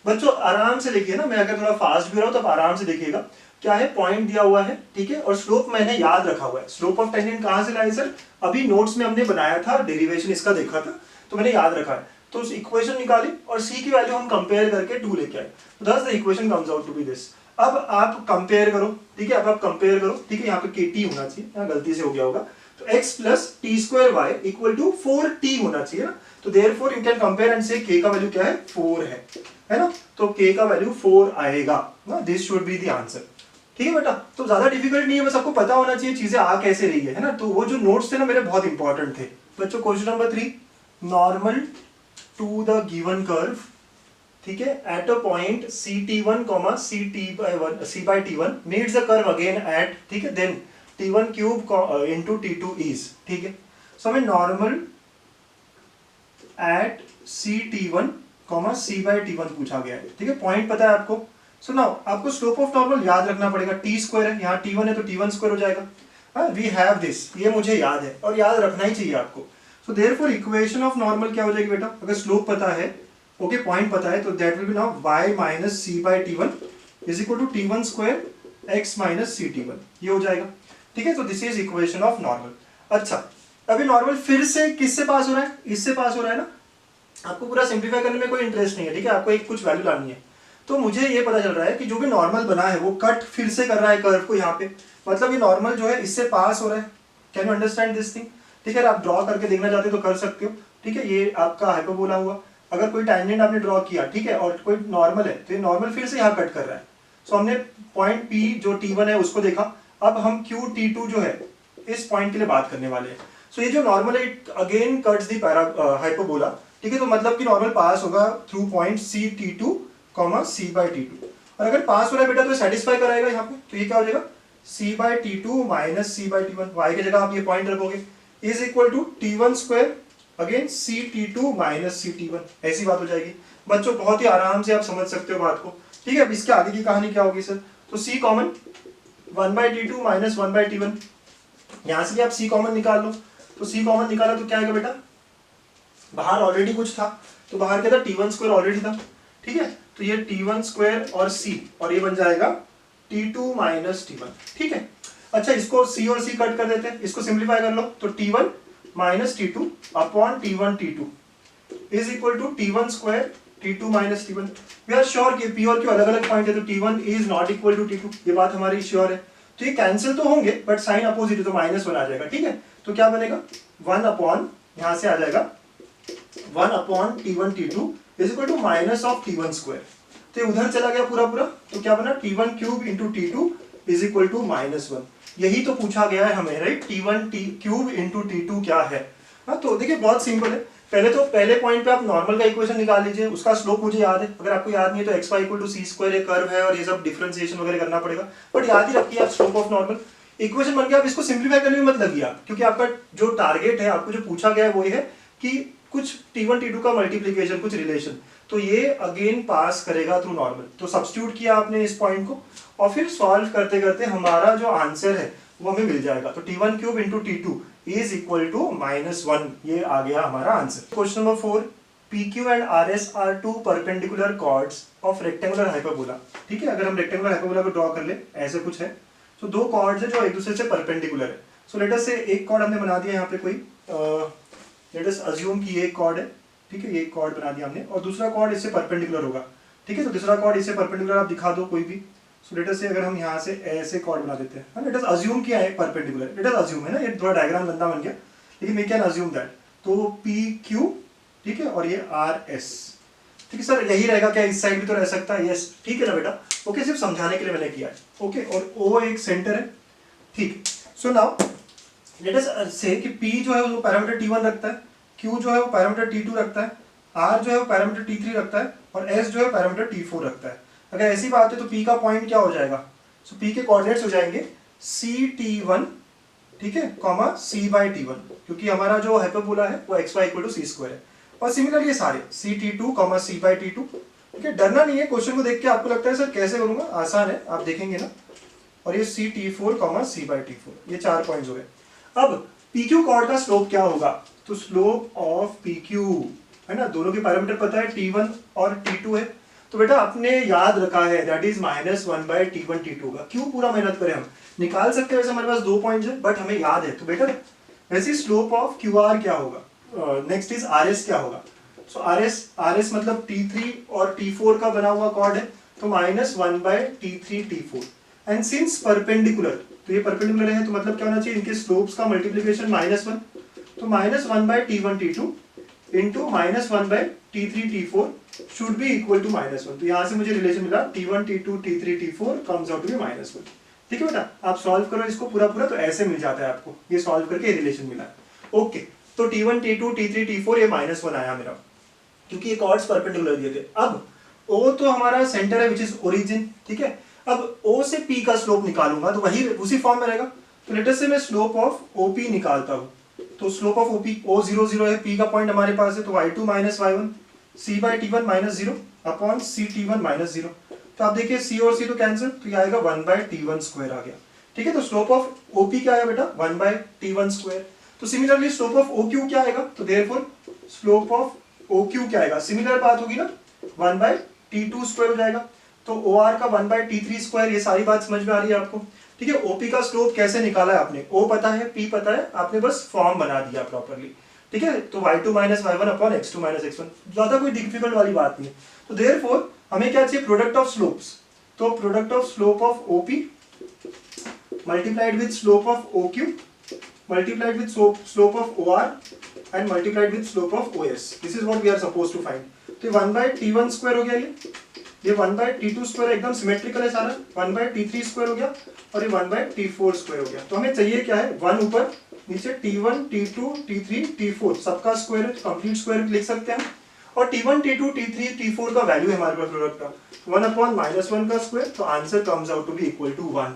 बच्चों आराम से लिखिए ना, मैं अगर थोड़ा फास्ट भी रहा हूं तो आप आराम से देखिएगा, क्या है पॉइंट दिया हुआ है, ठीक है, और स्लोप मैंने याद रखा हुआ है। स्लोप ऑफ टैंजेंट कहां से लाए सर, अभी नोट्स में हमने बनाया था, डेरिवेशन इसका देखा था तो मैंने याद रखा है, तो उस इक्वेशन निकाली और c की वैल्यू हम कंपेयर करके 2 लेके आए, तो thus the equation comes out to be this। अब आप कंपेयर करो, ठीक है, अब आप कंपेयर करो, ठीक है, यहाँ पे kt होना चाहिए, यहाँ गलती से हो गया होगा, तो x + t² y equal to 4t होना चाहिए ना, तो therefore you can compare and से k का वैल्यू क्या है 4 है ना, तो k का वैल्यू 4 आएगा ना, this should be the answer. ठीक है बेटा, तो ज्यादा डिफिकल्ट नहीं है, बस आपको पता होना चाहिए चीजें आ कैसे रही है ना। तो वो जो नोट्स थे ना मेरे बहुत इंपॉर्टेंट थे बच्चों। Question number 3, normal to the given curve, ठीक है, at a point ct1, c/t1 meets the curve again at, ठीक है, then t1³ into t2 is, ठीक है। सो हमें नॉर्मल एट ct1, c/t1 पूछा गया है, ठीक है, पॉइंट पता है आपको। सो नाउ आपको स्लोप ऑफ नॉर्मल याद रखना पड़ेगा, t² है, यहाँ t1 है तो t1² हो जाएगा। वी हैव दिस, ये मुझे याद है और याद रखना ही चाहिए आपको। सो देयरफॉर इक्वेशन ऑफ नॉर्मल क्या हो जाएगी बेटा, अगर स्लोप पता है, ओके, पॉइंट पता है, तो that will be now y - c/t1 is equal to t1² x - ct1, ये हो जाएगा, ठीक है। तो this is equation of normal. अच्छा, अभी नॉर्मल फिर से किससे पास हो रहा है, इससे पास हो रहा है ना, आपको पूरा सिंप्लीफाई करने में कोई इंटरेस्ट नहीं है, ठीक है, आपको एक कुछ वैल्यू लानी है। तो मुझे ये पता चल रहा है कि जो भी नॉर्मल बना है वो कट फिर से कर रहा है कर्व को यहाँ पे, मतलब ये नॉर्मल जो है इससे पास हो रहा है, can you understand this thing? ठीक है, आप ड्रॉ करके देखना चाहते हो तो कर सकते हो। ठीक है, ये आपका हाइपरबोला हुआ। अगर कोई टैंजेंट आपने ड्रॉ किया, ठीक है, और कोई नॉर्मल है तो ये नॉर्मल फिर से यहाँ कट कर रहा है। सो हमने पॉइंट P जो T1 है उसको देखा। अब हम Q T2 जो है इस पॉइंट के लिए बात करने वाले हैं। सो ये जो नॉर्मल है it again cuts the hyperbola. ठीक है, तो मतलब कि नॉर्मल पास होगा through point C T2, C/T2। और अगर पास हो रहा है बेटा तो सेटिस्फाई कराएगा यहाँ पे। तो ये क्या हो जाएगा, C/T2 माइनस C/T1। y की जगह आप ये पॉइंट रखोगे, is equal to T1 square again CT2 minus CT1। ऐसी बात हो जाएगी बच्चों, बहुत ही आराम से आप समझ सकते हो बात को। ठीक है, अब इसके आगे की कहानी क्या होगी सर? तो C common 1/T2 minus 1/T1। यहां से भी आप C कॉमन निकाल लो। तो C कॉमन निकाला तो क्या आएगा बेटा, बाहर ऑलरेडी कुछ था तो बाहर क्या था, T1 स्क्वायर ऑलरेडी था। ठीक है, तो ये T1 स्क्वायर और C और ये बन जाएगा T2 माइनस T1। ठीक है, अच्छा इसको C और C कट कर देते हैं, इसको सिंप्लीफाई कर लो। तो T1 minus T2 upon T1 T2 is equal to T1 square T2 minus T1। We are sure कि P और Q अलग अलग पॉइंट है तो T1 is not equal to T2, ये बात हमारी श्योर है। तो ये कैंसिल तो होंगे बट साइन अपोजिट है तो -1 आ जाएगा। ठीक है, तो क्या बनेगा 1 अपॉन, यहां से आ जाएगा 1 upon T1 T2 is equal to minus of T1 square. तो ये उधर चला गया पूरा पूरा, तो क्या बना T1 cube into T2 is equal to -1। यही तो पूछा गया है हमें, right? T1 cube into T2 क्या है? हाँ, तो देखिए बहुत सिंपल है। पहले पॉइंट पे आप नॉर्मल का इक्वेशन निकाल लीजिए, उसका स्लोप मुझे याद है। अगर आपको याद नहीं है तो xy equal to c square, ये कर्व है और ये सब डिफरेंशिएशन वगैरह करना पड़ेगा, बट याद ही रखिए आप स्लोप ऑफ नॉर्मल। इक्वेशन बन गया, आप इसको सिंप्लीफाई करने में मत लगिए आप, क्योंकि आपका जो टारगेट है, आपको जो पूछा गया है वो ये है कि कुछ T1 T2 का मल्टीप्लीकेशन, कुछ रिलेशन, तो ये अगेन पास करेगा थ्रू नॉर्मल। तो सब्स्टिट्यूट किया आपने इस पॉइंट को और फिर सॉल्व करते करते हमारा जो आंसर है वो हमें मिल जाएगा। तो T1 cube into T2 is equal to -1, ये आ गया हमारा answer. Question number 4, PQ and RS are two perpendicular chords of rectangular hyperbola. ठीक है, अगर हम रेक्टेंगुलर हाइपरबोला को ड्रॉ कर ले, ऐसे कुछ है, तो दो कॉर्ड्स है जो एक दूसरे से परपेंडिकुलर है। सो लेट अस से एक कॉर्ड हमने बना दिया यहाँ पे, कोई लेट अस अज्यूम कि ये एक कॉर्ड है। ठीक है, ये एक कॉर्ड बना दिया हमने और दूसरा कॉर्ड इससे परपेंडिकुलर होगा। ठीक है, तो दूसरा कॉर्ड इससे परपेंडिकुलर आप दिखा दो कोई भी। सो लेट अस से अगर हम यहाँ से ऐसे कॉर्ड बना देते हैं, लेट अस अज्यूम किया है परपेंडिकुलर, लेट अस अज्यूम है ना, ये थोड़ा डायग्राम गंदा बन गया, लेकिन वी कैन अज्यूम दैट। तो PQ, ठीक है, और ये RS। ठीक है सर, यही रहेगा क्या? इस साइड भी तो रह सकता है। यस, ठीक है ना बेटा, ओके, सिर्फ समझाने के लिए मैंने किया है। ओके, और O एक सेंटर है। ठीक, सो नाउ लेट अस से कि P जो है वो पैरामीटर T1 रखता है, Q जो है वो पैरामीटर T2 रखता है, R जो है वो पैरामीटर T3 रखता है और S जो है पैरामीटर T4 रखता है। अगर ऐसी बात है तो P का पॉइंट क्या हो जाएगा? सो P के कोऑर्डिनेट्स हो जाएंगे CT1, ठीक है, कॉमा C/T1, क्योंकि हमारा जो हाइपरबोला है वो xy equal to c square है। और सिमिलरली ये सारे CT2, C/T2। ठीक है, डरना नहीं है, क्वेश्चन को देख के आपको लगता है सर कैसे करूंगा, आसान है, आप देखेंगे ना। और ये CT4, C/T4, ये 4 पॉइंट्स हो गए। अब PQ कॉर्ड का स्लोप क्या होगा? तो स्लोप ऑफ PQ है ना, दोनों के पैरामीटर पता है, T1 और T2 है, तो बेटा आपने याद रखा है दैट इज -1/T1 T2 का। क्यों पूरा मेहनत करें, हम निकाल सकते हैं, वैसे हमारे पास 2 पॉइंट्स है बट हमें याद है। तो बेटा वैसे स्लोप ऑफ QR क्या होगा? नेक्स्ट इज RS क्या होगा? सो RS मतलब T3 और T4 का बना हुआ कॉर्ड है, तो -1/T3 T4। And since perpendicular, तो ये परपेंडिकुलर है तो मतलब क्या होना चाहिए, इनके स्लोप्स का मल्टीप्लिकेशन -1, तो -1/T1 T2 into -1/T3 T4 should be equal to -1। तो यहाँ से मुझे रिलेशन मिला T1 T2 T3 T4 comes out to B -1। ठीक है बेटा, आप सॉल्व करो इसको पूरा पूरा, तो ऐसे मिल जाता है आपको, ये सॉल्व करके रिलेशन मिला है। ओके, तो T1 T2 T3 T4 ये -1 आया मेरा, क्योंकि ये कॉर्ड्स परपेंडिकुलर दिए थे। अब O तो हमारा सेंटर है विच इज ओरिजिन। ठीक है, अब O से P का स्लोप निकालूंगा तो वही उसी फॉर्म में रहेगा। तो लेट अस से मैं स्लोप ऑफ OP निकालता हूँ, तो स्लोप ऑफ OP O0 0 है, P का पॉइंट हमारे पास है, तो y2 - y1 C/T1 -0 upon CT1 -0। तो आप देखिए C और C तो कैंसिल, तो ये आएगा 1/T1 स्क्वायर आ गया। ठीक है, तो स्लोप ऑफ OP क्या है बेटा? 1/T1 square. तो सिमिलरली स्लोप ऑफ OQ क्या आएगा? तो देयरफॉर स्लोप ऑफ OQ क्या आएगा? सिमिलर बात होगी ना, 1/T2 स्क्वायर हो जाएगा। तो OR का 1/T3 स्क्वायर, ये सारी बात समझ में आ रही है आपको? ठीक है, OP का स्लोप कैसे निकाला है आपने? O पता है, P पता है, आपने बस फॉर्म बना दिया प्रॉपर्ली। ठीक है, तो y2 - y1 upon x2 - x1, ज्यादा कोई डिफिकल्ट वाली बात नहीं है। तो देयरफॉर हमें क्या चाहिए? Product of slopes. तो product of slope of OP multiplied with slope of OQ multiplied with slope of OR and multiplied with slope of OS. This is what we are supposed to find. तो 1 by T1 square हो गया, ये 1 by T2 square एकदम symmetrical है सारा, 1 by T3 square हो गया और ये 1 by T4 square हो गया. तो हमें चाहिए क्या है, 1 ऊपर नीचे T1 T2 T3 T4 सबका स्क्वायर है, कंप्लीट स्क्वायर लिख सकते हैं. और T1 T2 T3 T4 का वैल्यू है हमारे पास प्रोडक्ट का 1/-1 का स्क्वायर. तो answer comes out to be equal to 1,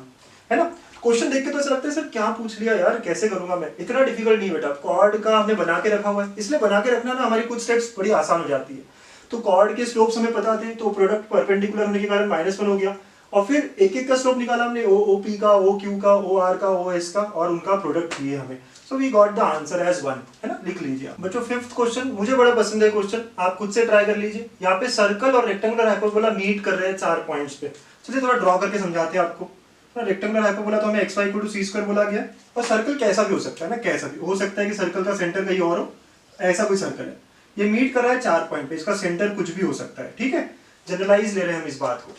है ना. क्वेश्चन देख के तो ऐसा लगता है सर क्या पूछ लिया यार, कैसे करूंगा मैं. इतना डिफिकल्ट नहीं बेटा, कॉर्ड का हमने बना के रखा हुआ है, इसलिए बना के रखना ना हमारी कुछ स्टेप्स बड़ी आसान हो जाती है. तो कॉर्ड के स्लोप्स हमें पता थे, तो प्रोडक्ट परपेंडिकुलर होने के कारण -1 हो गया. और फिर एक एक का स्लोप निकाला हमने, OP का, OQ का, OR का, OS का, और उनका प्रोडक्ट दिए हमें. So we got the answer as 1, है ना. लिख लीजिए बच्चों. 5th क्वेश्चन मुझे बड़ा पसंद है क्वेश्चन, आप खुद से ट्राई कर लीजिए. यहाँ पे सर्कल और रेक्टेंगुलर हाइपरबोला मीट कर रहे हैं 4 पॉइंट्स पे. चलिए थोड़ा ड्रॉ करके समझाते हैं आपको. रेक्टेंगुलर हाइपरबोला तो हमें xy = c² बोला गया, और सर्कल कैसा भी हो सकता है ना, कैसा भी हो सकता है कि सर्कल का सेंटर कहीं और हो, ऐसा कोई सर्कल है. ये मीट कर रहा है 4 पॉइंट पे, इसका सेंटर कुछ भी हो सकता है. ठीक है, जनरलाइज ले रहे हैं हम इस बात को.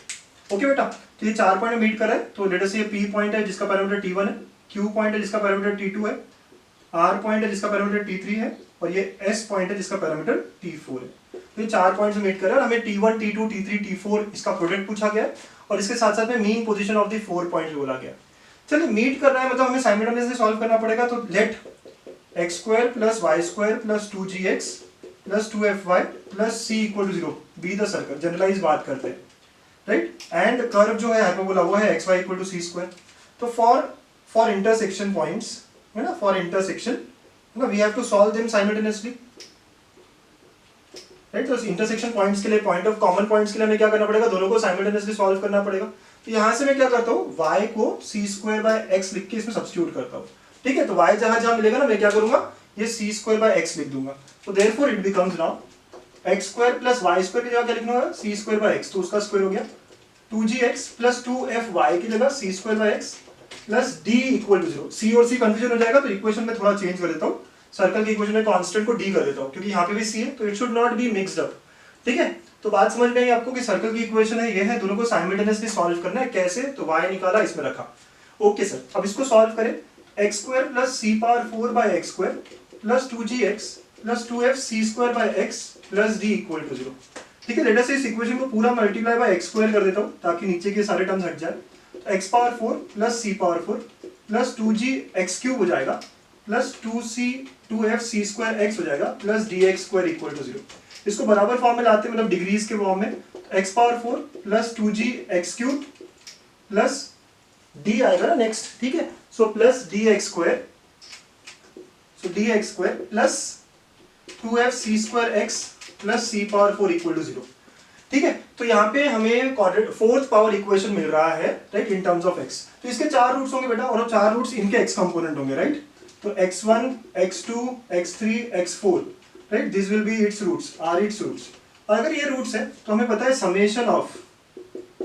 ओके बेटा, तो ये 4 पॉइंट में मीट कर रहा है. तो लेट अस से ये P पॉइंट है जिसका पैरामीटर T1 है, Q पॉइंट है जिसका पैरामीटर T2 है, R पॉइंट है जिसका पैरामीटर T3 है, और ये S पॉइंट है जिसका पैरामीटर T4 है. तो ये 4 पॉइंट्स में मीट कर रहा है. हमें T1 T2 T3 T4 इसका प्रोडक्ट पूछा गया है, और इसके साथ साथ में mean position of the 4 points बोला गया. चलिए मीट कर रहा है मतलब हमें साइमल्टेनियसली सॉल्व करना पड़ेगा. तो late x² + y² + 2gx + 2fy + c = 0 be the circle. Generalize बात करते हैं, राइट. एंड कर्व जो है हाइपरबोला वो है xy = c². तो फॉर इंटरसेक्शन पॉइंट्स, है ना, फॉर इंटरसेक्शन ना we have to solve them simultaneously, right. तो इंटरसेक्शन पॉइंट्स के लिए, पॉइंट ऑफ कॉमन पॉइंट्स के लिए हमें क्या करना पड़ेगा, दोनों को साइमल्टेनियसली सॉल्व करना पड़ेगा. तो यहां से मैं क्या करता हूँ, y को c² / x लिख के इसमें सब्स्टिट्यूट करता हूँ. ठीक है, तो y जहां जहां मिलेगा ना मैं क्या करूंगा, ये c² / x लिख दूंगा. तो therefore it becomes now x² + y² की जगह क्या लिखना होगा, c² / x, तो उसका स्क्वायर हो गया. 2gx + 2fy की जगह c² / x + d = 0. c और c कंफ्यूजन हो जाएगा, तो इक्वेशन में थोड़ा चेंज कर देता हूँ. सर्कल की इक्वेशन में कांस्टेंट को d कर देता हूँ, क्योंकि यहाँ पे भी c है, तो it should not be mixed up. ठीक है, तो बात समझ में आई आपको कि सर्कल की इक्वेशन है, ये है, दोनों को साइमल्टेनियसली सॉल्व करना है. कैसे, तो y निकाला, इसमें रखा. ओके सर, अब इसको सॉल्व करें. x² + c⁴ / x² + 2gx + 2fc² / x + d = 0. ठीक है, लेट अस इस इक्वेशन को पूरा मल्टीप्लाई बाय x² कर देता हूँ ताकि नीचे के सारे टर्म्स हट जाए. तो x⁴ + c⁴ + 2gx³ हो जाएगा + 2fc² x हो जाएगा + dx² = 0. इसको बराबर फॉर्म में लाते हैं, मतलब डिग्रीज के फॉर्म में. x⁴ + 2gx³ + d आएगा ना नेक्स्ट. ठीक है, सो + dx², सो dx² + 2fc² x + c⁴ = 0. ठीक है, तो यहाँ पे हमें 4th पावर इक्वेशन मिल रहा है, right, in terms of x. तो इसके 4 रूट्स होंगे बेटा, और 4 रूट्स इनके x कंपोनेंट होंगे, राइट. तो x1 x2 x3 x4, right, this will be its roots, or its roots. अगर ये रूट्स है तो हमें पता है समेशन ऑफ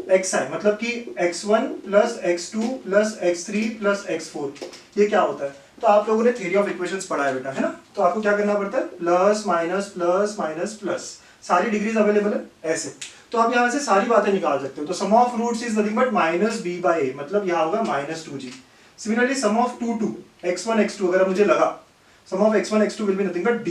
xi, मतलब कि x1 + x2 + x3 + x4 ये क्या होता है. तो आप लोगों ने थ्योरी ऑफ इक्वेशंस पढ़ा है बेटा, है ना. तो आपको क्या करना पड़ता है, plus minus plus minus plus, सारी डिग्रीज अवेलेबल है ऐसे. तो आप यहाँ से सारी बातें निकाल सकते हो. तो sum of roots is nothing but -b/a, मतलब यहाँ होगा -2g. Similarly some of 2 x1 x2 अगर मुझे लगा, sum of x1 x2 will be nothing but d.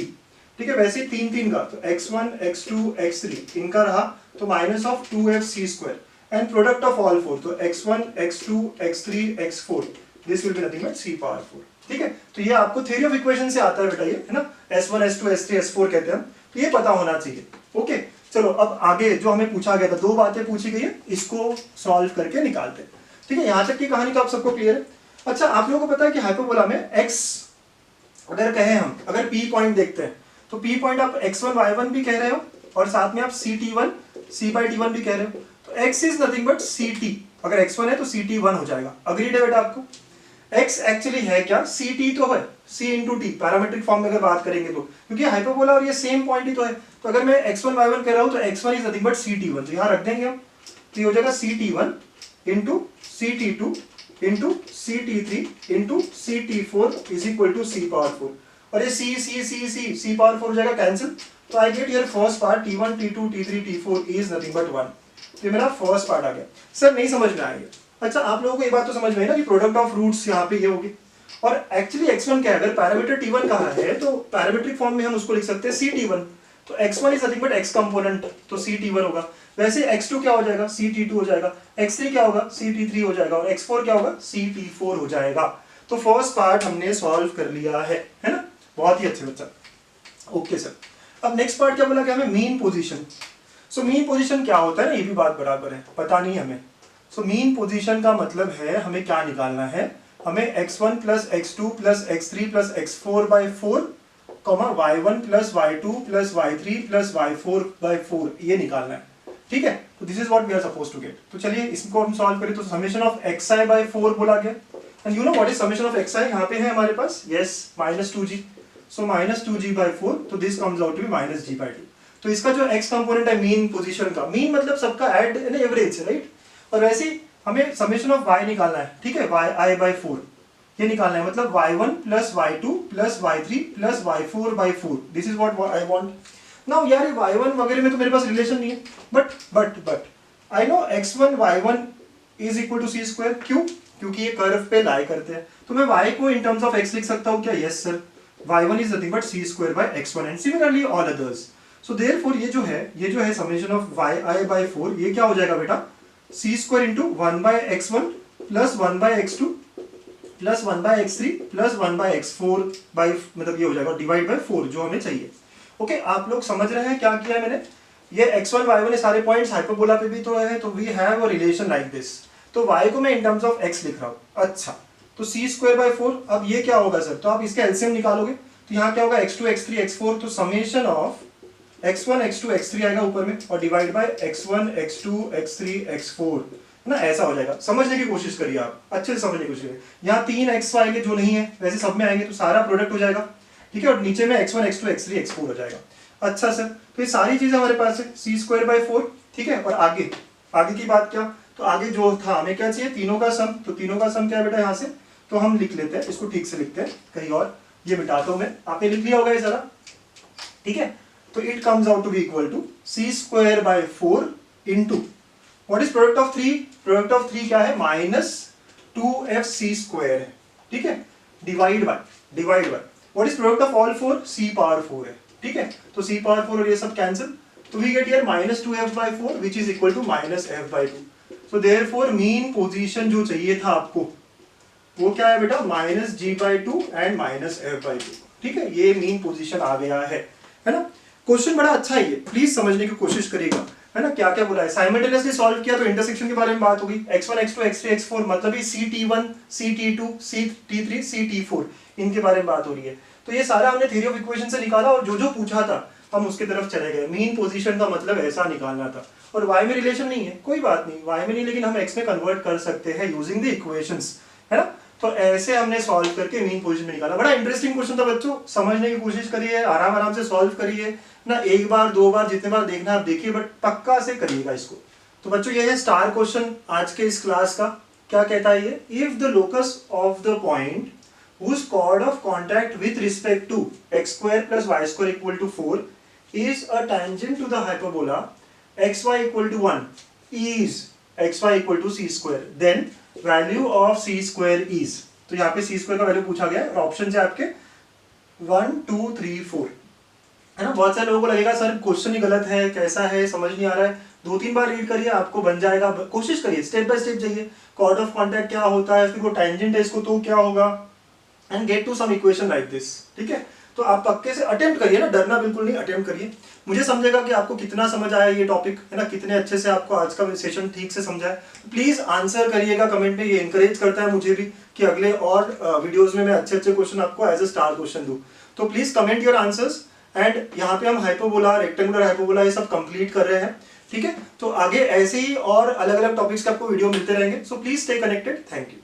ठीक है, वैसे 3 का, तो x1 x2 x3 इनका रहा तो -2fc², and product of all 4, तो x1 x2 x3 x4 this will be nothing but c⁴. ठीक है, तो ये आपको थ्योरी ऑफ इक्वेशन से आता है बेटा, ये है ना, s1 s2 s3 s4 कहते हैं, तो ये पता होना चाहिए. ओके, चलो अब आगे जो हमें पूछा गया था, 2 बातें पूछी गई है, इसको सॉल्व करके निकालते हैं. ठीक है, यहाँ तक की कहानी तो आप सबको क्लियर है. अच्छा, आप लोगों को पता है कि हाइपरबोला में x अगर कहें हम, अगर p पॉइंट देखते हैं, तो p पॉइंट आप x1 y1 भी कह रहे हो, और साथ में आप ct1 c/t1 भी कह रहे हो. तो x is nothing but ct, अगर x1 है तो ct1 हो जाएगा. अग्रीड है बेटा आपको. x एक्चुअली है क्या, ct तो है, c × t पैरामेट्रिक फॉर्म में अगर बात करेंगे तो, क्योंकि हाइपरबोला और ये सेम पॉइंट ही तो है. तो अगर मैं x1 y1 कह रहा हूं तो x1 is nothing but ct1, तो यहाँ रख देंगे हम. तो ये हो जाएगा ct1 × ct2 × ct3 × ct4 = c⁴. और ये c⁴ हो जाएगा कैंसिल. तो I get here first part t1 t2 t3 t4 is nothing but 1. तो ये मेरा फर्स्ट पार्ट आ गया. सर नहीं समझ में आएगा. अच्छा, आप लोगों को ये बात तो समझ में आई ना कि प्रोडक्ट ऑफ रूट्स यहाँ पे ये होगी, और एक्चुअली x1 क्या है, अगर पैरामीटर t1 कहा है तो पैरामीट्रिक फॉर्म में हम उसको लिख सकते हैं ct1, तो x1 is nothing but x component, तो ct1 होगा। वैसे x2 क्या हो जाएगा, ct2 हो जाएगा, x3 क्या होगा, ct3 हो जाएगा, और x4 क्या होगा, ct4 हो जाएगा। तो फर्स्ट पार्ट हमने सॉल्व कर लिया है ना, बहुत ही अच्छे बच्चा। ओके सर, अब नेक्स्ट पार्ट क्या बोला कि हमें mean position. So mean position क्या होता है ना, ये भी बात बराबर है, पता नहीं हमें। सो मीन पोजीशन का मतलब है हमें क्या निकालना है, हमें x1 plus x2 plus x3 plus x4 by 4 comma y1 plus y2 plus y3 plus y4 by 4 ये निकालना है, ठीक है। तो this is what we are suppose to get. तो चलिए इसको हम सॉल्व करें। तो समेशन ऑफ xi बाई 4 बोला गया, and you know what is summation of xi, यहाँ पे है हमारे पास, yes, -2g। So -2g by 4, तो this comes out to be -g by 2। तो इसका जो x कंपोनेंट है मीन पोजीशन का, मीन मतलब सबका ऐड एंड एवरेज, राइट। और वैसे ही हमें समेशन ऑफ y निकालना है, ठीक है, yi बाई 4 ये निकालना है, मतलब y1 plus y2 plus y3 plus y4 by 4, this is what I want. Now यार ये y1 वगैरह में तो मेरे पास रिलेशन नहीं है, but I know x1 y1 is equal to c square. क्यों? क्योंकि ये कर्व पे लाई करते हैं। तो मैं y को इन टर्म्स ऑफ x लिख सकता हूँ क्या? Yes sir, y1 is nothing but c square bye x1 and similarly all others. So therefore ये जो है समेशन ऑफ yi बाय 4, ये क्या हो जाएगा बेटा, c square into 1 by x1 plus 1 by x2 plus 1 by x3 plus 1 by x4 by, मतलब ये हो जाएगा डिवाइड बाय 4 जो हमें चाहिए। ओके, आप लोग समझ रहे हैं क्या किया है मैंने? ये x1 y1 ये सारे पॉइंट्स हाइपरबोला पे भी तो है, तो we have a relation like this. तो y को मैं इन टर्म्स ऑफ x लिख रहा हूँ। अच्छा, तो c स्क्वायर बाय 4, अब ये क्या होगा सर? तो आप इसका एलसीएम निकालोगे तो यहाँ क्या होगा, x2 x3 x4, तो summation of x1 x2 x3 आएगा ऊपर में और divide by x1 x2 x3 x4 ना, ऐसा हो जाएगा। समझने की कोशिश करिए आप, अच्छे से समझने की कोशिश करिए। यहाँ 3 x आएंगे जो नहीं है, वैसे सब में आएंगे, तो सारा प्रोडक्ट हो जाएगा, ठीक है, और नीचे में x1 x2 x3 x4 हो जाएगा। अच्छा सर, तो ये सारी चीजें हमारे पास है, c स्क्वायर बाय 4, ठीक है। और आगे की बात क्या, तो आगे जो था हमें क्या चाहिए, तीनों का सम। तो तीनों का सम क्या है बेटा यहाँ से, तो हम लिख लेते हैं इसको, ठीक से लिखते हैं कहीं और, ये मिटाता हूं मैं, आपने लिख लिया होगा ये सारा, ठीक है। तो it comes out to be equal to c square by 4 into what is product of 3, product of 3 क्या है, -2fc स्क्वायर है, ठीक है, divide by what is product of all 4, c power 4 है, ठीक है। तो c पावर 4 और ये सब कैंसिल, तो we get here -2f by 4 which is equal to -f by 2। So therefore mean position जो चाहिए था आपको वो क्या है बेटा, -g by 2 and -f by 2, ठीक है। ये मीन पोजीशन आ गया है ना। क्वेश्चन बड़ा अच्छा है ये, प्लीज समझने की कोशिश करिएगा, है ना। क्या क्या बोला है, साइमल्टेनियसली सॉल्व किया तो इंटरसेक्शन के बारे में बात होगी, x1 x2 x3 x4 मतलब ही ct1 ct2 ct3 ct4 इनके बारे में बात हो रही है। तो ये सारा हमने थ्योरी ऑफ इक्वेशन से निकाला और जो जो पूछा था हम उसके तरफ चले गए। मीन पोजीशन का मतलब ऐसा निकालना था, और y में रिलेशन नहीं है, कोई बात नहीं, y में नहीं, लेकिन हम x में कन्वर्ट कर सकते हैं यूजिंग द इक्वेशंस, है ना। तो ऐसे हमने सॉल्व करके मीन पोजीशन में निकाला। बड़ा इंटरेस्टिंग क्वेश्चन था बच्चों, समझने की कोशिश करिए, आराम आराम से सॉल्व करिए ना, एक बार दो बार जितने बार देखना आप देखिए, बट पक्का से करिएगा इसको। तो बच्चों ये है स्टार क्वेश्चन आज के इस क्लास का। क्या कहता है ये, if the locus of the point whose chord of contact with respect to x square plus y square equal to 4 is a tangent to the hyperbola xy equal to 1 is xy equal to c square, then value of c square is, तो यहाँ पे c square का value पूछा गया है और option है आपके 1 2 3 4, है ना। बहुत सारे लोगों को लगेगा सर क्वेश्चन ही गलत है, कैसा है, समझ नहीं आ रहा है, 2-3 बार रीड करिए आपको बन जाएगा। कोशिश करिए, स्टेप बाय स्टेप जाइए, कॉर्ड ऑफ कॉन्टैक्ट क्या होता है, फिर वो टेंजेंट है इसको तो क्या होगा, and get to some equation like this, ठीक है। तो आप पक्के से अटेम्प्ट करिए ना, डरना बिल्कुल नहीं, अटेम्प्ट करिए। मुझे समझेगा कि आपको कितना समझ आया ये टॉपिक, है ना, कितने अच्छे से आपको आज का सेशन ठीक से समझा है। प्लीज आंसर करिएगा कमेंट में, ये इंकरेज करता है मुझे भी कि अगले और वीडियोस में मैं अच्छे अच्छे क्वेश्चन आपको एज ए स्टार क्वेश्चन दूं। तो please comment your answers, and यहाँ पे हम हाइपरबोला, रेक्टेंगुलर हाइपरबोला ये सब कंप्लीट कर रहे हैं, ठीक है। तो आगे ऐसे ही और अलग अलग टॉपिक्स के आपको वीडियो मिलते रहेंगे, so please stay connected, thank you.